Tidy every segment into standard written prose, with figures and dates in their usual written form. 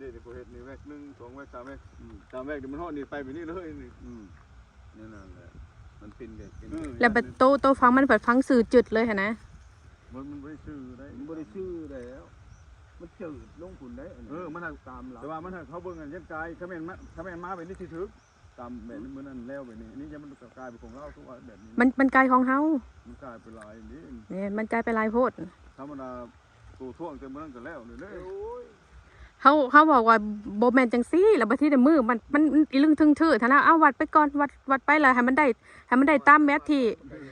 นี่เดี๋ยวผมเห็นนี่แวก1 2แวก3แวก3แวกเดี๋ยวมันฮอดนี่ไปแบบนี้เลยนี่นั่นแหละมันเป็นเด็กแล้วแบบโตฟังมันเปิดฟังสื่อจุดเลยค่ะนะมันไม่ได้ชื่อได้มันไม่ได้ชื่อแล้วมันจืดลงฝุ่นได้มันตามแต่ว่ามันเขาเบิ่งกันยันกายถ้าแม่นมาแบบนี้สิถึกตามแบบนี้มันนั่นแล้วแบบนี้นี่จะมันกลายเป็นของเราทุกวันแบบนี้มันกลายของเฮามันกลายเป็นลายนี้เนี่ยมันกลายเป็นลายโพดธรรมดาตัวท่วงเต็มมันก็แล้วเลยเขาบอกว่าโบแมนจังซี่แล้วบัดที่ในมือมันอีลึงทึงชื่อท่านะเอาวัดไปก่อนวัดไปเลยให้มันได้ตามแมทที่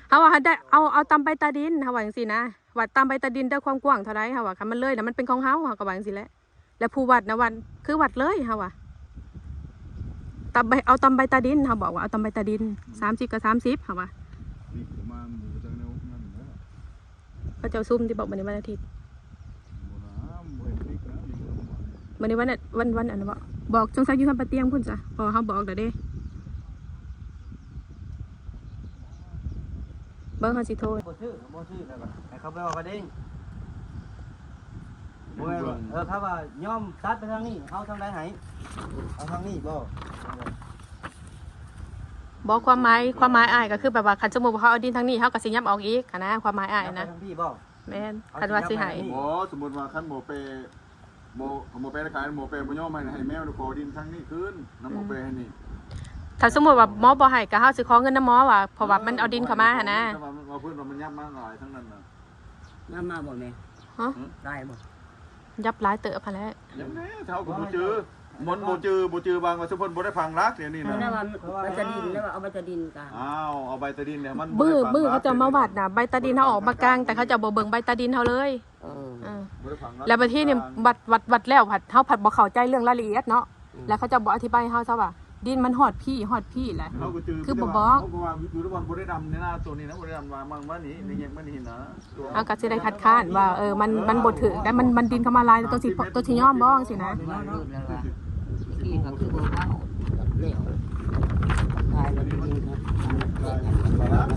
เขาว่าได้เอาตามใบตาดินเขาว่าจังซี่นะวัดตามใบตาดินได้ความกว้างเท่าไรเขาว่าคันมันเลยนะมันเป็นของเขาเขาก็ว่าจังซี่แหละแล้วผู้วัดนะวันคือวัดเลยเขาว่าเอาตามใบตาดินเขาบอกว่าเอาตามใบตาดิน30กับ30เขาว่านี่มาหมูจังแนวนั่นนะเขาเจ้าซุ่มที่บอกวันนี้วันอาทิตย์วันนี้วันอันนั้นบอกจงสักยืนปะเตียงพุ่นจ้ะพอเขาบอกเดี๋ยวเด้เบิ้งเขาสิโทษบ่ชื่อแล้วก็ให้เขาไปเอากระดิ่งเขาว่าย่อมตัดไปทางนี้เขาทางใดให้เอาทางนี้บ่บอกความหมายอ้ายก็คือแบบว่าคันสมมุติว่าเขาเอาดินทางนี้เขาก็สิยับออกอีกนะความหมายอ้ายนะแม่นคันว่าสิให้สมมุติว่าคันโมเปได้ขายโมเปบ่ยอมให้แมวขอดินทางนี้คืนน้ำโมเปให้นี่ถ้าสมมุติว่าหมอบ่ให้ก็เฮาสิขอเงินนำหมอว่าเพราะว่ามันเอาดินเข้ามาหั่นนะว่าเพิ่นว่ามันยับมาหลายทั้งนั้นน่ะยับมาบ่แม่ฮะได้บ่ยับหลายเติบหั่นแหละยับแน่เท่ากับบ่จื้อมันบ่จื้อบางว่าซุเพิ่นบ่ได้ฟังรักเดี๋ยวนี้นะนั่นว่าใบตะดินแล้วว่าเอาใบตะดินกันเอาใบตะดินเนี่ยมันบื้อเขาจะมาวัดน่ะใบตะดินเฮาออกมากลางแต่เขาจะบ่เบิ่งใบตะดินเฮาเลยแล้วบางทีนี่วัดแล้วเฮาผัดบ่เข้าใจเรื่องรายละเอียดเนาะแล้วเขาจะบ่อธิบายให้เฮาซะว่าดินมันฮอดพี่แหละคือบ่บอกเขาว่าอยู่ระหว่างบ่ได้ดำในหน้าตัวนี้นะบ่ได้ดำมานี่ในแยกมานี่นะเฮาก็สิได้คัดค้านว่ามันบ่ถึกแต่มันดินเข้ามาลายตัวสิยอมบ่จังซี่นะกี่ก็คือบ่เข้าเลี้ยวตายแล้วจริงครับ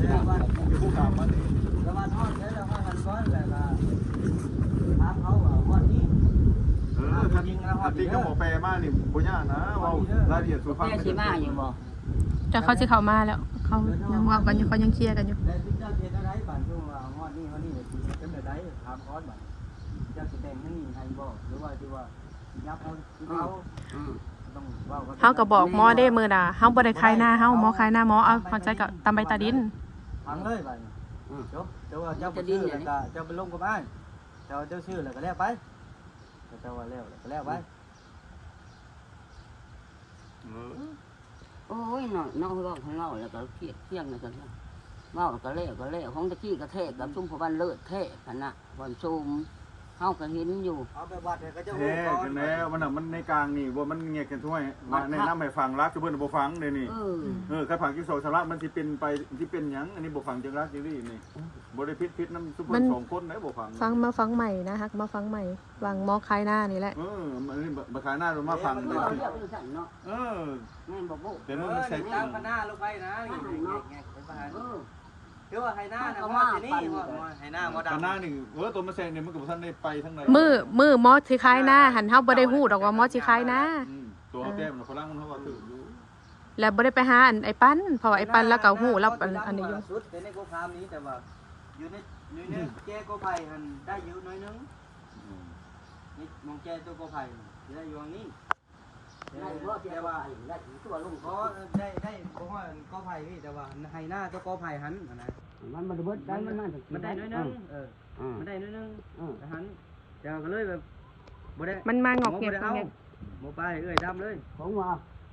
ผู้กำมันนี่แล้วว่าทอดแล้วว่าหันก้อนแล้วก็ถามเขาว่าฮอดนี่ถ้าจริงก็หมอแปรมานี่บ่ยากนะเว้ารายละเอียดสู่ฟังแม่สิมาอยู่บ่แต่เขาสิเข้ามาแล้วเขายังว่ากันอยู่เขายังเคลียร์กันอยู่แล้วเจ้าเฮ็ดอะไรบ้านช่วงว่าฮอดนี่สิเป็นแบบใดถามก้อนบัดเจ้าสิแต่งให้ให้บ่หรือว่าสิว่ายับเอาเขาก็บอกหมอได้มือด่าเขาบ่ได้คายหน้าเขาหมอคายหน้าหมอเอาเข้าใจกับตามใบตาดินฟังเลยไปเจ้าว่าเจ้าไปชื่อแล้วก็เจ้าไปลงกับบ้านเจ้าชื่อแล้วก็แล้วไปเจ้าว่าแล้วก็แล้วไปโอ้ยน้องบอกของเราแล้วก็เที่ยงนะกันว่าก็แล้วของตะกี้ก็เทศกับชุ่มพวันเลิศเทศกันนะวันซุ่มเฮาก็เห็นอยู่เอาไปวัดก็จะโอ้กันแล้วมันในกลางนี่ว่ามันเงียบกันถ้วยว่าแนะนำให้ฟังรักเพิ่นบ่ฟังเด้นี่คันฟังที่โซสาระมันสิเป็นไปสิเป็นหยังอันนี้บ่ฟังจังรักจังนี่นี่บ่ได้พิษนำซุเพิ่น2คนได้บ่ฟังมาฟังใหม่นะฮักมาฟังใหม่วางหมอคายหน้านี่แหละมันนี่บ่คายหน้ามาฟังเลยแม่นบ่บ่แต่มันใส่ตามคณะลงไปนะคือว่าไฮหน้านะว่าที่นี่ว่าไฮหน้าว่าดำหน้านี่ตัวมาแซงเนี่ยมันก็บ่ทันได้ไปทางไหนมือหมอสิคายหน้าหันเฮาบ่ได้ฮู้ดอกว่าหมอสิคายหน้าตัวแก้มฝรั่งมันเฮาว่าถืออยู่แล้วบ่ได้ไปหาไอ้ปั้นเพราะว่าไอ้ปั้นแล้วก็ฮู้แล้วอันนี้อยู่สุดในโกคามนี้แต่ว่าอยู่ในแก้โกไผ่หันได้อยู่น้อยนึงนี่มองแก้ตัวโกไผ่ได้อยู่ตรงนี้ได้บ่แต่ว่าได้ตัวลุงก็ได้บ่ว่าก็ไผ่พี่แต่ว่าไฮหน้าตัวก็ไผ่หันนะมันเบิดได้มันได้น้อยนึงมันได้น้อยนึงหันเดี๋ยวก็เลยแบบบ่ได้มันมางอกเงียบบ่ไปดำเลยของว่า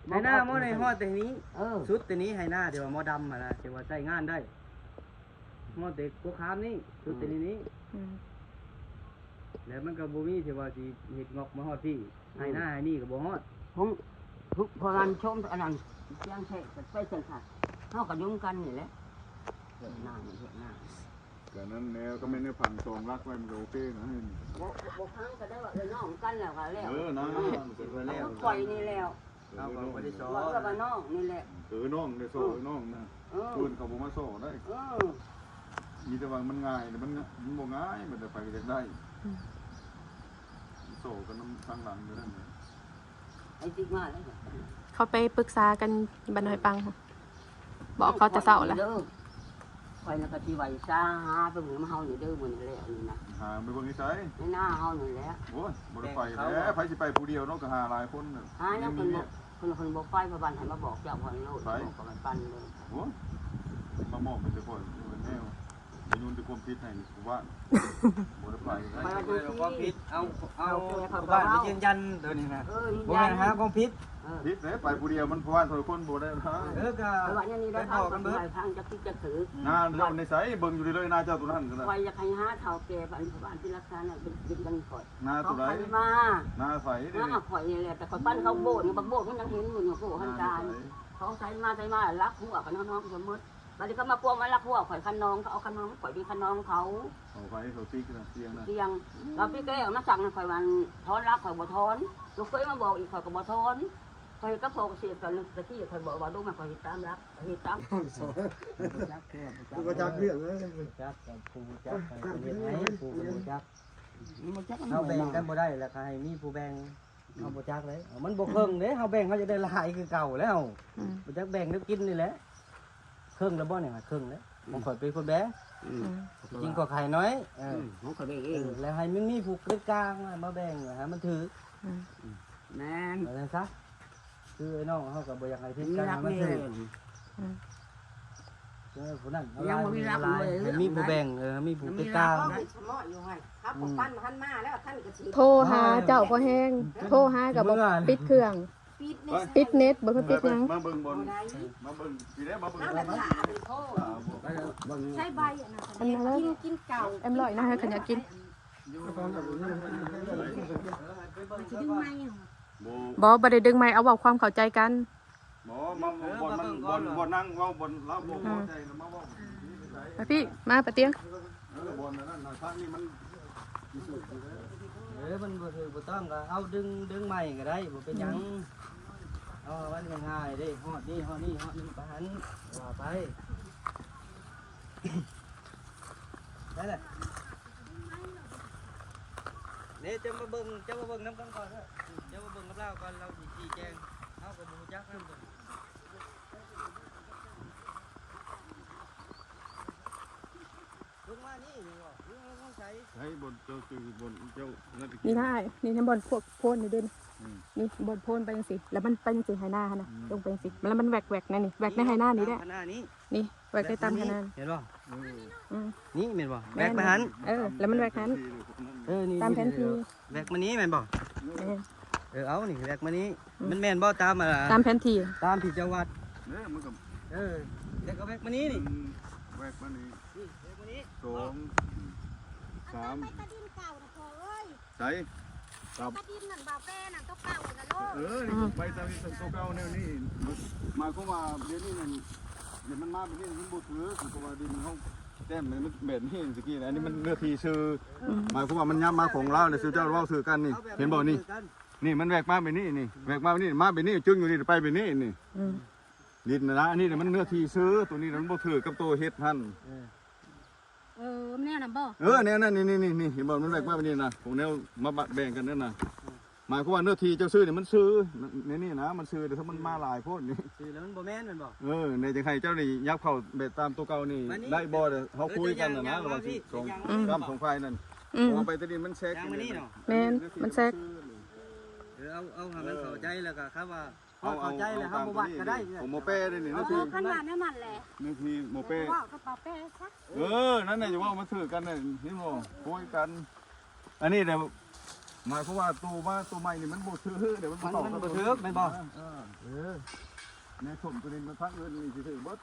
ไฮหน้าหม้อในฮอดแต่นี้สุดแต่นี้ไฮหน้าเดี๋ยวหม้อดำนะเดี๋ยวว่าใช้งานได้หม้อแต่พวกคามนี่สุดแต่นี้แล้วมันก็บ่มีที่ว่าสิเฮ็ดงอกมาฮอดพี่ไฮหน้าไฮนี่ก็บ่ฮอดผมทุกพลันชมอันนั้นเสียงเทศไปเสียงขาดเขาก็ยุ่งกันนี่แหละเห็นหน้าแต่นั้นแล้วก็ไม่ได้ผ่านตรงรักไว้มันโอเคนะบ่ครั้งก็ได้ว่าน้องกันแล้วก็แล้วน้องแล้วปล่อยนี่แล้วเราก็บ่ได้สอนว่าน้องนี่แหละน้องได้โซ่น้องนะปืนเขาบ่มาโซ่ได้มีแต่ว่ามันง่ายมันบ่ง่ายมันจะไปได้โซ่กันน้ำข้างหลังอยู่นั่น ไอ้จิ๊กมาแล้ว เขาไปปรึกษากันบันหอยปังบอกเขาจะเศร้าละ คอยนักที่ไว้ซาหาไปเหมือนเฮาอยู่เด้อมื้อนี้แล้วนี่นะ หาไปเบิ่งนิสัย ในหน้าเฮานี่แหละ โอ้ยบ่ได้ไปแล้วไผสิไปผู้เดียวเนาะก็หาหลายคนน่ะ หายังคนบ่ไฟพระบันให้มาบอกเจ้าพรโลดบอกกับมันปั้นเลย โอ้ยมามอบเป็นแต่คนแนวไปยุ่นด้วยความผิดให้นี่กูว่าบ่ได้ไปแล้ว ไม่ได้ความผิดเอาบ้านไปยืนยันเดี๋ยวนี้นะบ่แม่นหาความผิด ผิดเด้ไปผู้เดียวมันเพราะว่าคนบ่ได้นะ ก็ ว่าอย่างนี้ได้ทางกันเบิดทางจะคิดจะถือ นาเจ้าในไสเบิ่งอยู่เลยนาเจ้าตัวนั้นก็ได้ ไฟจะใครหาเท่าแก่บ้านบ้านที่รักษาน่ะเป็นกันก่อน นาตัวใด มา นาใสเด้ หน้าข่อยนี่แหละแต่ข่อยปั้นเขาโบดบักโบดมันยังเห็นอยู่โบหันการเขาใส่มารักหัวกับน้องๆสมมติบัดนี้เขามาพวงมารักหัวข่อยคันน้องเขาเอาคันน้องข่อยมีคันน้องเขา เอาไปเขาติ๊กนะเสียงนะ เตียงเราพี่แก้วมาสั่งข่อยวันถอนรักข่อยบ่ถอนลูกเคยมาบอกอีกข่อยก็บ่ถอนข่อยก็พอเสียตอนตะกี้ข่อยบอกว่าลูกมาข่อยตามรักข่อยตาม ก็จักเรื่องเลย จักผู้จักเป็นไงผู้จักเฮาแบ่งกันบ่ได้แล้วก็ให้มีผู้แบ่งเฮาบ่จักเลยมันบ่ครึ่งเด้เฮาแบ่งเฮาจะได้หลายคือเก่าแล้วบ่จักแบ่งแล้วกินนี่แหละครึ่งแล้วบ่เนี่ยครึ่งแล้วมันข่อยเป็นคนแบ่งจริงก็ไข่น้อยของข่อยเอง แล้วให้มันมีผู้กลางมาแบ่งฮะมันถือ แม่น อะไรซะคือไอ้น้องเขาก็บ่อยากให้พิ มี กัน รัก มัน แม่ ถือผู้นั้น ยังบ่มีรักเลย ให้มีผู้แบ่งมีผู้กลาง โทรหาเจ้าพอแห้งโทรหากับบอกปิดเครื่องปิดเน็ตบ่คือปิดยัง มาเบิ่งบนมาเบิ่งสิได้มาเบิ่ง ใช้ใบอ่ะนะ อันนั้น กินเก่า เอ็มร้อยนะฮะขันอยากกิน จะดึงไม้อ่ะ บ่ได้ดึงไม้เอาเว้าความเข้าใจกัน บ่มาบนมันบนนั่งเว้าบนเราบ่พอใจมาเว้า มาพี่มาปะเตียง บนนั่นน่ะทางนี้มัน มันบ่ถือบ่ต้องก็เอาดึงใหม่ก็ได้บ่เป็นหยังเอามันง่ายๆเด้ฮอดนี่ฮอดนี่ฮอดนี่ปานว่าไปได้แหละนี่จะมาเบิ่งน้ำกันก่อนจะมาเบิ่งกับเราก่อนเราสิชี้แจงเฮาก็บ่รู้จักนำลงมานี่นี่บ่ลงใช้ ให้บนเจ้าคือบนเจ้านั่น นี่ได้นี่ให้บอลพวกโพนนี่เด้อนี่บอลโพนไปจังซี่แล้วมันไปจังซี่ไหหน้าหั่นน่ะลงไปจังซี่แล้วมันแหวกนั่นนี่แหวกในไหหน้านี่แหละ หน้านี้ นี่แหวกได้ตามไหหน้า เห็นบ่ อืม นี่แม่นบ่แบกไปหัน แล้วมันแหวกนั้น นี่ ตามแผนที่ แบกมานี้แม่นบ่ แม่น เอานี่แบกมานี้มันแม่นบ่ตาม ตามแผนที่ ตามที่เจ้าวัด เนี่ยมันก็ แล้วก็แบกมานี้นี่ แวกมานี่ แบกมานี้ 2 3 ไปตะดินเก่านะพ่อเอ้ย ใส่ครับ ตะดินนั่นบ่าวแป้นั่นต้องเก่านะโลก ไปตามที่ตัวเก่าแนวนี้หมายความว่าเดี๋ยวนี้นั่นเดี๋ยวมันมาแบบนี้มันบ่ถือคือเพราะว่าดินเฮาแต้มมันแบบนี้สิกี้อันนี้มันเนื้อที่ซื้อหมายความว่ามันย้ำมาของเราเนี่ยซื้อเจ้าเว้าซื้อกันนี่เห็นบ่นี่นี่มันแวกมาแบบนี้นี่แวกมาแบบนี้มาแบบนี้จึงอยู่นี่ไปแบบนี้นี่ดินนะอันนี้มันเนื้อที่ซื้อตัวนี้มันบ่ถือกับตัวเฮ็ดหั่น แน่น่ะบ่ แนวนั้นนี่เห็นบ่มันแวกมาแบบนี้นะของแนวมาแบ่งกันนั่นน่ะหมายความว่าเนื้อที่เจ้าซื้อเนี่ยมันซื้อนี่นะมันซื้อแต่ถ้ามันมาหลายโพดนี่ แล้วมันบ่แม่นแม่นบ่ ในจังไห้เจ้านี่ยับเข้าเบ็ดตามตัวเก่านี่ได้บ่เด้อเฮาคุยกันน่ะนะระหว่างสองกำของฝ่ายนั่นเอาไปตะดินมันแซก ยางมานี่เนาะ แม่นมันแทรก เอาให้มันเข้าใจแล้วก็ครับว่าเข้าใจแล้วเฮาบ่วัดก็ได้ ผมโมเป้ได้นี่นาที ขันว่านั่นนั่นแหละ นาทีโมเป้ ว่ากับบ่าวแป้ซะ นั่นน่ะอย่าว่ามาถือกันน่ะเห็นบ่คุยกัน อันนี้เดี๋ยวหมายความว่าตัวใหม่นี่มันบ่ถือเดี๋ยวมัน มันบ่ถือแม่นบ่ ในถมตัวนี้มันพักเงินนี่สิถือเบิด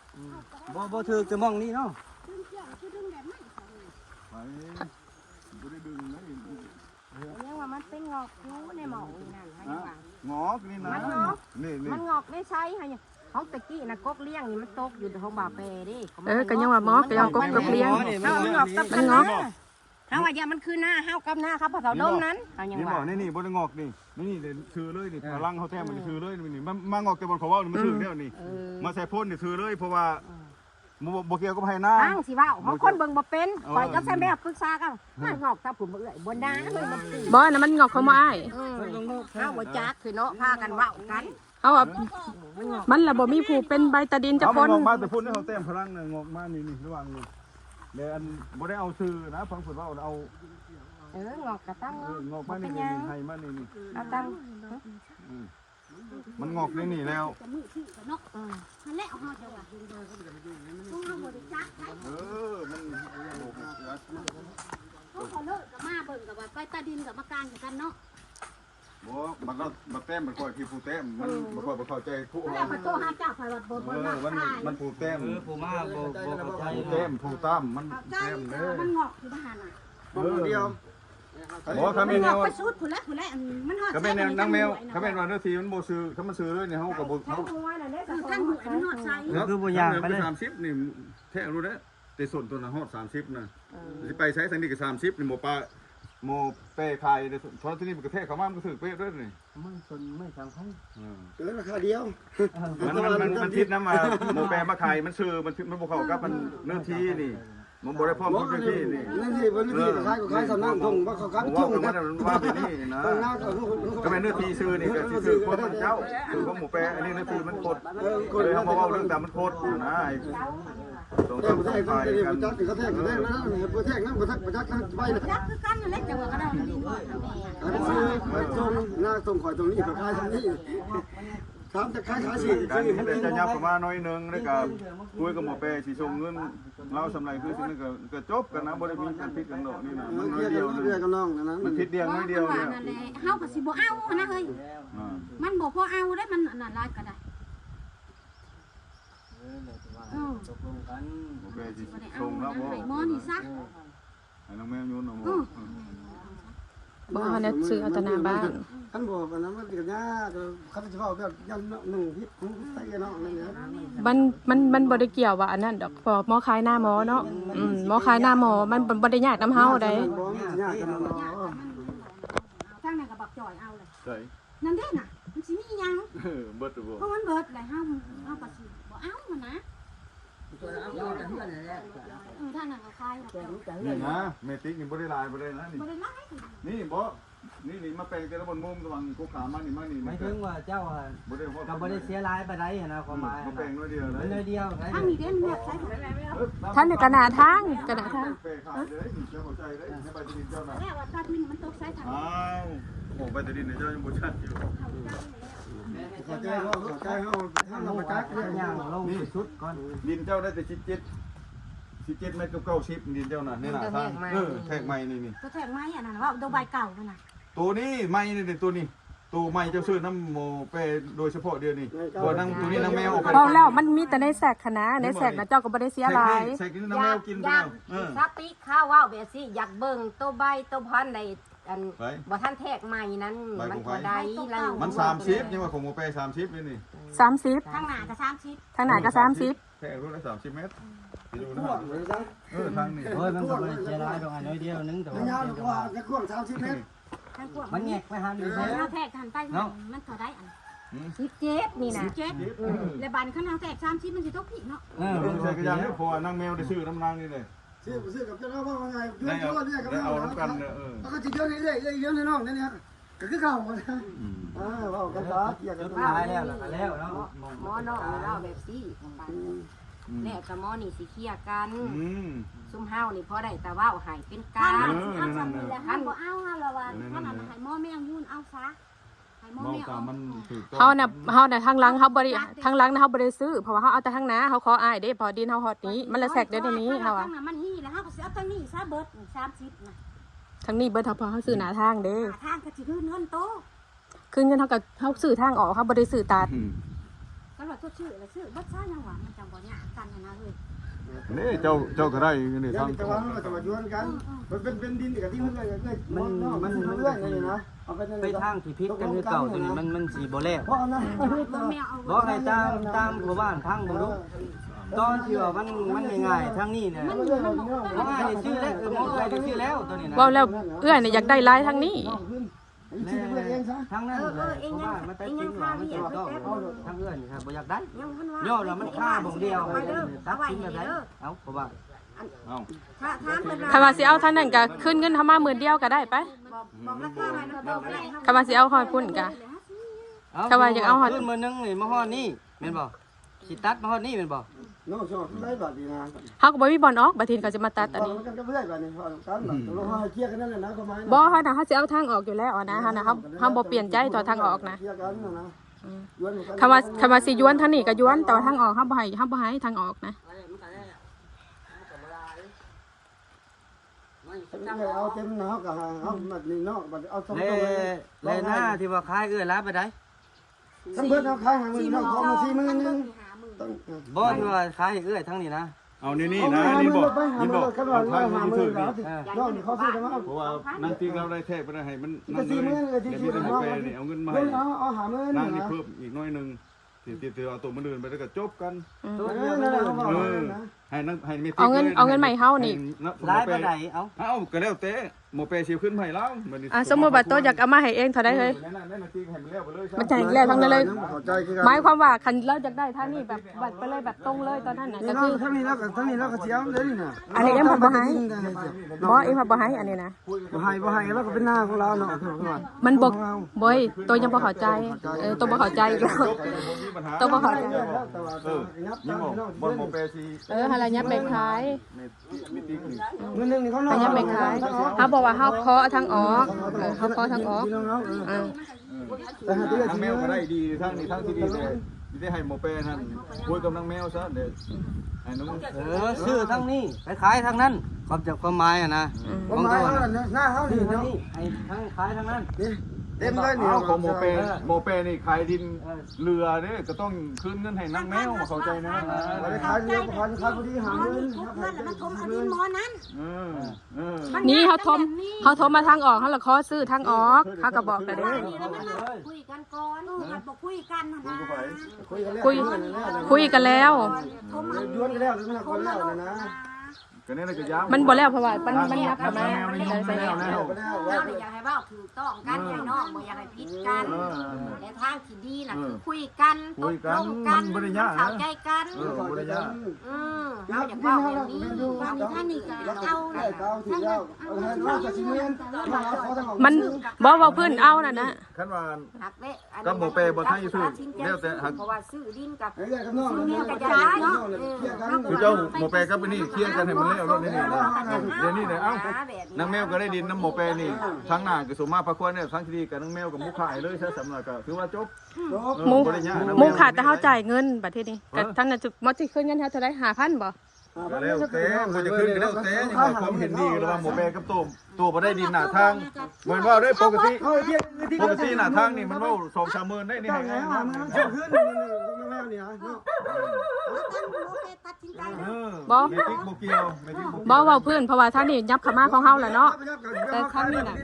บ่ถือจะมองนี่เนาะ ดึงเกี่ยวคือดึงแบบนั้น ไปบ่ได้ดึงนะ ยังว่ามันเป็นงอกอยู่ในหมองนี่นั่นให้ว่า งอกนี่นะนี่ มันงอกได้ใช้ให้ของตะกี้น่ะกกเลี้ยงนี่มันตกอยู่ของบ่าวแป้ดิ ก็ยังว่าหมอก็ยังกบเลี้ยง เฮามันงอกกับกันเนาะเฮาว่าอย่ามันคือหน้าเฮากับหน้าครับพระเขาดมนั้นเฮายัง นี่บ่ ว่า นี่บ่ได้งอกนี่นี่ถือเลยนี่พลังเขาแท้มันถือเลยนี่มางอกแต่บนเขาว่ามันถือแล้วนี่มาใส่พ่นนี่ถือเลยเพราะว่า บ่เกี่ยวกับไผนา ทางสิเว้าเฮาคนเบิ่งบ่เป็นข่อยกับแซ่แม่ปรึกษากันมันงอกถ้าผมบ่เอื้อยบ่นาเลยมันตี บ่น่ะมันงอกของบ่อ้าย เฮาบ่จักคือเนาะพากันเว้ากัน เฮาว่ามันล่ะบ่มีผู้เป็นใบตาดินจัก เอา คน งอกมาแต่พุ่นนี่เขาเต็มพลังเนี่ยงอกมานี่ระหว่างนี่เดี๋ยวอันบ่ได้เอาชื่อนะฟังเพิ่นว่าเอา งอกกะตั้ง งอกมานี่ให้มานี่ เอาตั้ง มันงอกนี่แล้ว จะมือที่ก็เนาะนั่นแหละเอาเฮาจะว่าพวกเฮาบ่ได้จักได้ มัน เขาขอเลิกกับมาเบิ่งกับว่าไปตาดินกับมากางกันเนาะ บ่มันก็มาแต้มมันค่อยที่ผู้แต้มมันบ่ค่อยบ่เข้าใจผู้ แล้วพอโตหาเจ้าไผว่าบ่บ่มา มันผู้แต้ม ผู้มาบ่เข้าใจ ผู้แต้มผู้ตามมัน ใจ แต้มเด้อ มันงอกอยู่บ้านน่ะ เดียวบ่ถ้า มั แม่ น แน งอก ว ไปสุดพุ่นแล้วมันฮอด ถ้าแม่นนางแมวถ้าแม่นว่าเนื้อทีมันบ่ซื้อถ้ามันซื้อเลยเนี่ยเฮาก็บ่เฮา ทางหัวมันฮอดใส่ คือบ่ย่างไปเลย 30นี่แท้รู้เด้อแต่ส่วนตัวน่ะฮอด30นะสิไปใช้ทางนี้ก็30นี่หมอปลาหมอเป้ขายในเพราะที่นี่มันก็แท้เข้ามามันก็ถือเป้ด้วยนี่ มันสนไม่ทางไผ ราคาเดียว มันทิศน้ำมาหมอแปรมาขายมันซื้อมันบ่เข้ากับมันเนื้อที่นี่มันบ่ได้พร้อมกับเนื้อที่นี่ นั่นที่บนที่ขายก็ขายสำนักทงว่าเขาขาย ผม ท ว่าง มันว่าเป็นนี่นะ ตรงหน้าก็ ก็เป็นเนื้อที่ซื้อนี่ก็ซื้อคนเจ้าซื้อของหมูแปรอันนี้เนื้อที่มันโคตรเลยเขาบอกว่าเรื่องแต่มันโคตรนะไอ้ตรง เต็ ที่ ม มัน แท่ง ขาย เต็ม กัน จักเขาแท่งก็ได้นะเนี่ยแท่งน้ำก็ทักไปทักไปนะ จักคือกันนั่นแหละจังว่าก็ได้ดินฮอดแม่ อันนี้ซื้อไปตรงหน้าตรงข่อยตรงนี้ก็ขายตรงนี้ถามจะขายสิ การที่มันจะยับประมาณน้อยนึงแล้วก็คุยกับหมอแปรสิส่งเงินเราสำไรคือสิ่งนี้ก็จบกันนะบ่ได้มีการผิดกันดอกนี่นะมันน้อยเดียว เรียกกับน้องนะ มันผิดเดียวน้อยเดียว ว่า เนี่ย นั่นแหละเฮาก็สิบ่เอานะเฮ้ยมันบ่พอเอาได้มันนั่นหลายก็ได้ ตกลงกัน หมอแปรสิ บ่ได้เอา ส่งแล้ว นะ บ่ ให้หมอนี่ซะ ให้น้องแมวยุ่นเอาบ่ บ่เฮาน่ะซื้อเอาแต่หน้าบ้าน ขันบอกอันนั้นมันก็ยากเขาจะบอกแบบยันหนึ่งพิษของใส่กันเนาะนั่นแหละ มันบ่ได้เกี่ยวว่าอันนั้นดอกพอหมอขายหน้าหมอเนาะหมอขายหน้าหมอมันบ่ได้ยากนำเฮาได้ บอกมันยากกันเนาะ ทางนั้นก็บักจ่อยเอาเลย ใช่ นั่นเด้น่ะมันสิมีหยัง เบิดบ่ เพราะมันเบิดเลยเฮาก็สิบ่เอามันนะทางนั้นก็คายแล้ว นี่นะเมติกนี่บ่ได้ลายบ่ได้นะนี่ บ่ได้ไล่ นี่บ่นี่มาแปลงแต่ละบนมุมระวังกูขามานี่มานี่ ไม่ถึงว่าเจ้า บ่ได้ว่า ก็บ่ได้เสียรายไปได้นะความหมาย มาแปลงน้อยเดียว มั เล น ย เลยเดียว ทางนี้เด้มันแบบใส่ ท่านนี่ก็หน้าทางก็หน้าทาง แปลงขายเลยเจ้าเข้าใจเลยให้ไปดินเจ้าน่ะ แล้วว่าตาดินมันตกใส่ทาง อ้าวโอ้ไปดินเจ้ายังบ่ชัดอยู่ เข้าใจเขาเข้าใจเขาถ้าเราไปจักเรื่อง ย่างลงสุดก่อน ดินเจ้าได้แต่17เมตรกับ90ดินเจ้าน่ะนี่น่ะทางแทกใหม่นี่ ก็แทงไม้อันนั้นว่าตัวใบเก่านั่นน่ะ ตัวนี้ใหม่นี่ตัวนี้ตัวใหม่เจ้าซื้อน้ำโมเปโดยเฉพาะเดียวนี่ตัวนั่งตัวนี้นางแมวออกไป พอแล้วมันมีแต่ในแสกคณะในแสกนะเจ้าก็บ่ได้เสียหลาย ใส่กินนางแมวกินไปแล้ว สติข้าวว่าวแบบสิอยากเบิ่งตัวใบตัวพันในอัน ไป บ่ทันแทกใหม่นั้นมันก็ได้แล้ว มัน30ยังว่าของโมเป30นี่นี่ 30 ทางหน้าก็30 ทางไหนก็30 แค่รู้ได้30 เมตรไปดูนะ พวกเลยจัง ทางนี้ โอ้ยมันก็บ่ได้เสียรายดอกอันน้อยเดียวนึงแต่ มันยาวกว่าจะควง30 เมตร ทางพวก มันแงกไปหันอยู่ เอาแทกทันไปมันเท่าได้อัน 17นี่นะ 17แล้วบานข้างเอาแทก30มันสิตกผิดเนาะ ใส่กระยานนี่พอนางแมวได้ซื้อน้ำนางนี่เลย ซื้อกับเจ้าว่าไงยืน ได้ ตัวเนี่ยกับ เอา เรา น้ำกันเนี่ย แล้วก็จะเยอะเรื่อยๆเยอะน้องเนี่ยก็คือเก่าหมดนะว่ากันซะเกี่ยวกับ ตายแล้วแล้วเนาะ หมอน้องเราแบบสิแล้วกับหมอนี่สิเคลียร์กันซุ่มเฮานี่พอได้แต่ว่าให้เป็นกา ทาง ร นั้นเอาซ้ำนี่แหละท่านบ่เอาฮะละว่าท่านนั้นให้หม้อแมงยุ่นเอาซะให้หม้อ มอง แมง ตา เอา มันถูกต้อง เฮาน่ะทางหลังเฮาบ่ได้ทางหลังนะเฮาบ่ได้ซื้อเพราะว่าเฮาเอาแต่ทางหน้าเฮาขออ้ายเด้พอดินเฮาฮอดนี้มันละแสกเด้อเดี๋ยวนี้เฮา ทางนั้นมันฮีแล้วเฮาก็สิเอาทางนี้ซะเบิด30น่ะ ทางนี้เบิดเฮาพอเฮาซื้อหน้าทางเด้ ทางก็สิคืนเงินโต คือเงินเฮาก็เฮาซื้อทางออกเฮาบ่ได้ซื้อตัด ก็ว่าตัวชื่อแล้วชื่อบ่ซ่ายังว่ามันจังบ่ยากกันนะเฮ้ย นี่เจ้าก็ได้นี่ ยั ทาง งแต่ว่าเราจะมาย้อนกันมันเป็นดินกับที่มันเลยมันเลื่อนเลยนะเอาไป ไปทางที่พิษกันคือเก่าตัวนี้มันสีโบแลก เพราะนะ บ่แมวเอา บอกให้ตามหัวบ้านพังบ่รู้ตอนที่ว่ามันง่ายๆทางนี้เนี่ยหมออ้ายได้ชื่อแล้วหมออ้ายได้ชื่อแล้วตัวนี้นะ เว้าแล้วเอื้อยน่ะอยากได้หลายทางนี้ ย สิเพื่อนเองซะ ทางนั้นมันแต่จริงว่ามันจะต้องทางเอื้อนครับบ่อยากได้ย่อแล้วมันฆ่าบ่งเดียวตัดทิ้งแบบไหนเอาเพราะว่า เอ้า ถ้าถามเพิ่น คันว่าสิเอาทางนั้นก็ขึ้นเงินเฮามา10,000เดียวก็ได้ไป บอกราคาไว้นะบอกได้ คันว่าสิเอาฮอดพุ่นก็ ถ้าว่าอยากเอาฮอด ขึ้นมื้อนึงนี่มาฮอดนี่แม่นบ่สิตัดมาฮอดนี่แม่นบ่ น้องชอบได้บัดนี้นะ เฮาก็บ่มีบ่อนออกบัดทีเขาจะมาตัดอันนี้ มันก็เรื่อยบัดนี้พอกันบัดลงให้เคลียร์กันนั่นแหละนะประมาณ บ่เฮาน่ะเฮาสิเอาทางออกอยู่แล้วนะเฮาน่ะเฮาบ่เปลี่ยนใจต่อทางออกนะ เคลียร์กันนะย้วนกัน คำว่าสิย้วนทางนี้ก็ย้วนแต่ว่าทางออกเฮาบ่ให้ทางออกนะ เอาเต็มนะกับเอาแบบนี้เนาะบัดเอาสอง เล ตัว หน้าที่ว่าคล้ายเอื้อรับไปได้ ทั้งเบิดเอาขาย50,000เนาะของมา40,000นึงต้อง บ่ที่ว่าคล้ายเอื้อทั้งนี้นะ เอานี่นะนี่บอกนี่บอก กัน เอา ว่า ทางนี้ 50,000 ถึง แล้ว นี่ น้องเขาซื้อกันมา เพราะว่านั่งจริงเราได้แทกไปได้ให้มัน ก็40,000เลยที่ เดี๋ยว คิ มี ด แต่หมอ ว่า แปรนี่เอาเงินมา เพิ่ ให้ นเอา50,000 นั่งนี่ นะ เพิ่มอีกน้อยนึงที่เอาตัวมาเดินไปแล้วก็จบกัน ตัวเดียวไม่ได้ ให้นั่งให้มี เอาเงินใหม่เฮานี่ ร้ายปานใดเอา เอาก็แล้วแต่หมอแปรสิขึ้นให้แล้วมัน สมมุติว่าโตอยากเอามาให้เองเท่าใดเฮ้ย นั่นจริงให้มันแล้วไปเลย มันจ่ายแล้วทั้งนั้นเลย เข้าใจคือกัน หมายความว่าคันเราอยากได้ทางนี้แบบบัดไปเลยแบบตรงเลยตอนนั้นน่ะ นี่ ก็ เนาะ คือ ทั้งนี้แล้วก็เสียเลยนี่น่ะ อันนี้เอ็มบ่ให้บ่เอ็มบ่ให้อันนี้นะ บ่ให้แล้วก็เป็นหน้าของเราเนาะ มันบ่บ่ยตัวยังบ่เข้าใจตัวบ่เข้าใจอีกแล้วตัวบ่เข้าใจ ยังบอกบอลหมอแปรสิ หั่นล่ะยับไปขาย มีติ๊กนี่ เงินนึงนี่เขาเนาะ อันยับไปขายเฮาบอกว่าเฮาขอทางออกเฮาขอทางออกอ่า แต่หาตัว ทางแมวก็ได้ดีทางนี้ทางที่ดีแต่ที่ให้หมอแปรนั่นคุยกับนางแมวซะเดี๋ยวให้น้อง ซื้อทั้งนี้ไปขายทั้งนั้นความหมายอ่ะนะ ผมหมายว่าหน้าเฮานี่เนาะ ไอ้ทั้งขายทั้งนั้น นี่เต็มเลยนี่ เอาของหมอแปรนี่ขายดินเรือเนี่ยก็ต้องคืนเงินให้นางแมวเข้าใจนะ บ่ได้ขายเรือขายพอดีหา หมอ เงิน นี่ทุบเงินแล้วมันทมเอาดินหมอนั้น นี่เฮาโทรมาทางออกเฮาละขอซื้อทางออกเฮาก็บอกแต่เด้อ นี่แล้วมันคุยกันก่อนมันบอกคุยกันนะนะ คุยกันแล้ว ทมเอา ย้วนกันแล้วมันก็แล้วนะ ก็นี่เลยก็ย้ำ มันบ่แล้วเพราะว่ามันยับเข้ามา แล้ว เราอยากให้เว้าถูกต้องกันอย่าน้องบ่อยากให้ผิดกันแต่ทางที่ดีน่ะคือคุยกันตกลงกันเข้าใจกันเราอยากเว้าอย่างนี้ว่ามีท่านนี่ก็เอาเลย มันบ่เว้าพื้นเอานั่นนะ ขั้นว่า หักเด้ ก็หมอแปรบ่ทันอยู่ซื้อแล้วแต่หัก เพราะว่าซื้อดินกับ คือเจ้าหมอแปรก็ไปนี่เคลียร์กันให้มันแล้วรถนี่เดี๋ยวนี้เนี่ยเอ้านางแมวก็ได้ดินน้ำหมอแปรนี่ทั้งหน้าก็สมมาพระควรเนี่ยทั้งที่ดีกับนางแมวกับมุขายเลยใช่สำหรับก็คือว่าจบ มุงขาดแต่เฮาจ่ายเงินบัดทีนี้ก็ท่านน่ะบ่สิคืนเงินเฮาเท่าใด 5,000บ่ ก็แล้วแต่มันจะขึ้นก็แล้วแต่ยังว่าความเห็นดีระหว่างหมอแปรกับตัวบ่ได้ดินหน้าทางเหมือนว่าได้ปกติหน้าทางนี่มันว่า2-3 หมื่นได้นี่ให้ง่ายมาก บ่ เมติกโบเกียวเมติกโบ บ่เว้าพื้นเพราะว่าท่านนี่ยับเข้ามาของเฮาแหละเนาะแต่ท่านนี่น่ะ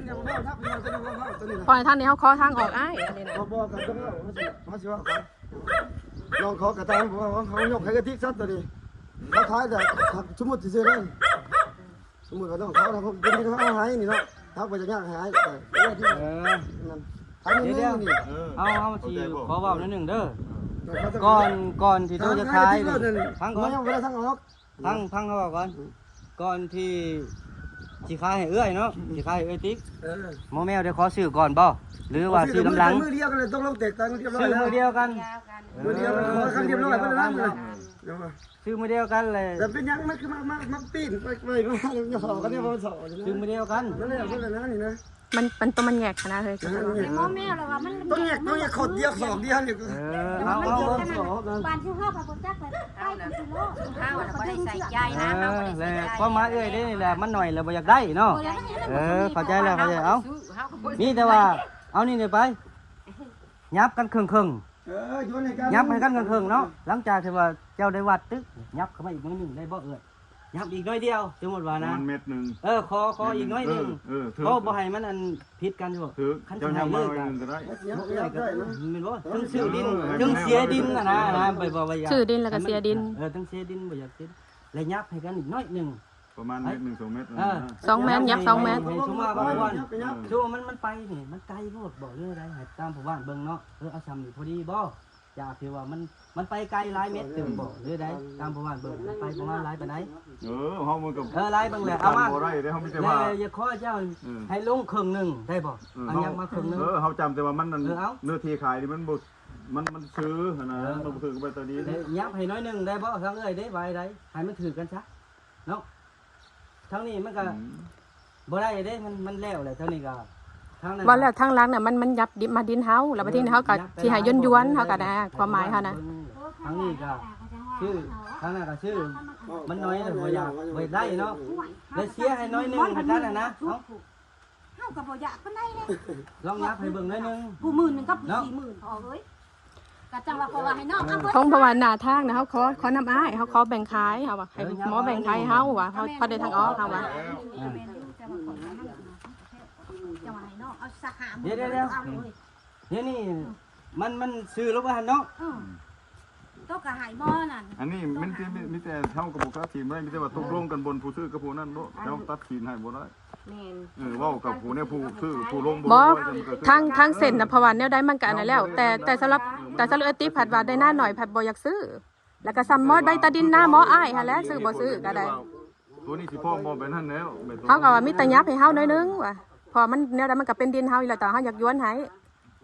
พอให้ท่านนี่เฮาขอทางออกอ้ายอันนี้น่ะ ลองขอกระตามบอกว่าเขายกให้กระติกซัดตัวนี้เขาขายแต่สมมติซื้อได้สมมติว่าต้องเขาทำเป็นที่เขาหายนี่เนาะเขาไปจะยากหายแต่ที่นั่นขายนี่นี่ เอาสิขอเว้านิดนึงเด้อก่อนที่ตัวจะขายทั้งก่อน ไม่เอาไปได้ทั้งออก ทั้งเขาบอกก่อนที่สิขายให้เอื้อยเนาะสิขายให้เอื้อยติ๊กหมอแมวได้ขอซื้อก่อนบ่หรือว่าซื้อลำหลัง มือเดียวกันเลยต้องลงแตกต่างเรียบร้อย ซื้อ แล้ว มือเดียวกัน มือเดียวกันขอคันเรียบร้อยไปแล้วเลย ซื้อมือเดียวกันเลย แต่เป็นยังมันคือมาปีนไปมาสอกันเนี่ยมาสอ ซื้อมือเดียวกัน นั่นแหละนั่นแหละนะนี่นะ มันตัวมันแยกขนาดเลย หมอแมวแล้วว่ามัน ต้องแยกขดเดียวสองเดียวเนี่ย เอา บานที่ห้าพระพุทธเจ้าไปกิโล ข้าวบ่ได้ใส่ใจนะเฮาบ่ได้ใส่ แล้ว ใจ ความหมายเอ้ยนี่แหละมันหน่อยแล้วบ่อยากได้เนาะเข้าใจแล้วเข้าใจเอานี่แต่ว่าเอานี่ไปยับกันครึ่งยับให้กันครึ่งเนาะหลังจากที่ว่าเจ้าได้วัดตึกยับเข้ามาอีกนิดนึงได้บ่เอ้ยยับอีกน้อยเดียวสมมติว่านะ มันเม็ดนึง ขออีกน้อยนึงเพราะบ่ให้มันอันผิดกันอยู่ ถือเจ้ายังมาหนึ่งก็ได้ มันบ่ถึงซื้อดินถึงเสียดินนะไปบ่ว่า ชื่อดินแล้วก็เสียดิน ถึงเสียดินบ่อยากเสียแล้วยับให้กันอีกน้อยนึง เพรา ประมาณเมตร1 2 เมตร 2 เมตรยักษ์2 เมตร ให้ชุมว่าบางวันช่วงมันไปนี่มันไกลโพดบ่เรื่องอะไรให้ตามผู้บ้านเบิ่งเนาะเอาซ้ำนี่พอดีบ่อยากที่ว่ามันไปไกลหลายเมตรถึงบ่หรือใดตามผู้บ้านเบิ่งมันไปประมาณหลายปานใดเฮามันก็หลายเบิ่งแหละเอามาบ่ได้เด้เฮามีแต่ แล้ว ว่า อย่าขอเจ้าให้ลงครึ่งนึงได้บ่เอายังมาครึ่งนึงเฮาจำแต่ว่ามันนั่นเนื้อที่ขายนี่มันบ่มันซื้อนะมันบ่ถือกับใบตาดียับให้น้อยนึงได้บ่ทั้งเอ้ยได้ไว้ได้ให้มันถือกันซะเนาะทั้งนี้มันก็บ่ได้เด้มันแล้วแหละทั้งนี้ก็บ่แล้วทางหลังน่ะมันยับดิมาดินเฮาแล้วบัดนี้เฮาก็สิให้ย้วนๆเฮาก็ได้ความหมายเฮานะทั้งนี้ก็ชื่อทั้งนั้นก็ชื่อมันน้อยเลยบ่อยากบ่ได้เนาะได้เสียให้น้อยนึงให้กันนะเนาะเฮาก็บ่อยากปานใดเด้ ลองนับให้เบิ่งน้อยนึงผู้หมื่นนึงกับผู้40,000พอเอ้ยก็จังว่าเพราะว่าให้น้องเอาเบิดของเพราะว่าหน้าทางนะเฮาขอนำอ้ายเฮาขอแบ่งขายเฮาว่าให้หมอแบ่งขายเฮาว่าเฮาพอได้ทางออกเฮาว่าจังว่าให้น้องเอาสัก5 เดี๋ยวนี่มันซื้อลงมาหั่นเนาะก็ก็ให้บ่นั่นอันนี้มันมีแต่เฮากับบ่กล้าทีมได้มีแต่ว่าตกลงกันบนผู้ซื้อกับผู้นั้นเนาะเฮาตัดสินให้บ่ได้แม่นเว้ากับผู้เนี่ยผู้ซื้อผู้ลงบ่ทางเส้นน่ะเพราะว่าแนวใดมันก็อันนั้นแล้ว แต่สำหรับไอ้ติผัดว่าได้หน้าหน่อยผัดบ่อยากซื้อแล้วก็ซ้ำหมอใบตาดินหน้าหมออ้ายหั่นแหละซื้อบ่ซื้อก็ได้ตัวนี้สิพ่อบ่เป็นนั่นแล้วเฮาก็ว่ามีแต่ยับให้เฮาหน่อยนึงว่าพอมันแนวใดมันก็เป็นดินเฮาอยู่แล้วแต่เฮาอยากย้วนให้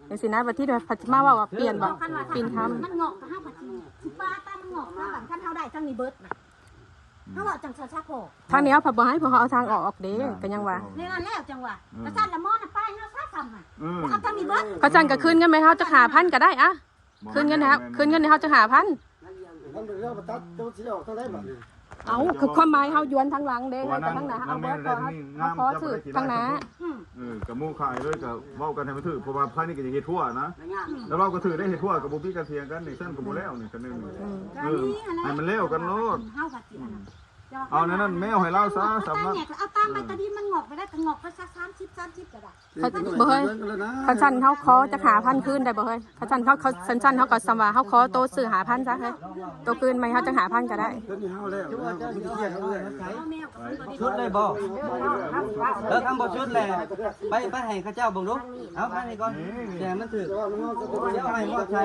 จังซี่นะบัดที่ผัดมาว่าเปลี่ยนบ่ปีนทำมันงอกเฮาผัดสิป้าตามงอกมาบัดคันเฮาได้จังนี้เบิดน่ะเฮาว่าจังซะซักโพทางนี้ผัดบ่ให้เพราะเฮาเอาทางออกเด้ก็ยังว่านี่นั่นแล้วจังว่ากระซั่นละหมอน่ะป้ายเฮาซะซ้ำน่ะเอาจังนี้เบิดก็จังก็คืนเงินให้เฮาจัก5,000ก็ได้อะคืนเงินให้เฮาจัก5,000มันเป็นเรื่องตัดตัวสิออกทางใดบัดเอาคือความหมายเฮาย้วนทางหลังเด้ทางหน้าเอาเบิดขอซื้อทางหน้ากับหมู่ขายเลยก็เว้ากันให้มันถือเพราะว่าภายนี้ก็จะเฮ็ดทั่วนะแล้วเราก็ถือได้เฮ็ดทั่วกับบ่มีกันเถียงกันนี่ซั่นก็บ่แล้วนี่กันนึงให้มันแล้วกันโลดเฮาก็สิเอานั่นแมวให้เราซะสำนักเอาตามไปตอนนี้มันงอกไปได้ก็งอกไปสัก30ก็ได้บ่เฮ้ยเขาสั่นเฮาขอจะ5,000คืนได้บ่เฮ้ยเขาสั่นเขาสั่นเฮาก็สว่าเฮาขอโตซื้อ5,000ซะเฮ้ยโตคืนใหม่เฮาจะ5,000ก็ได้ตัวนี้เฮาแล้วมันเครียดเฮาเลยชุดเลยบ่คำบ่ชุดแหละไปให้ข้าเจ้าเบิ่งดูเอาไปให้ก่อนแต่มันถือเดี๋ยวให้หมดใช้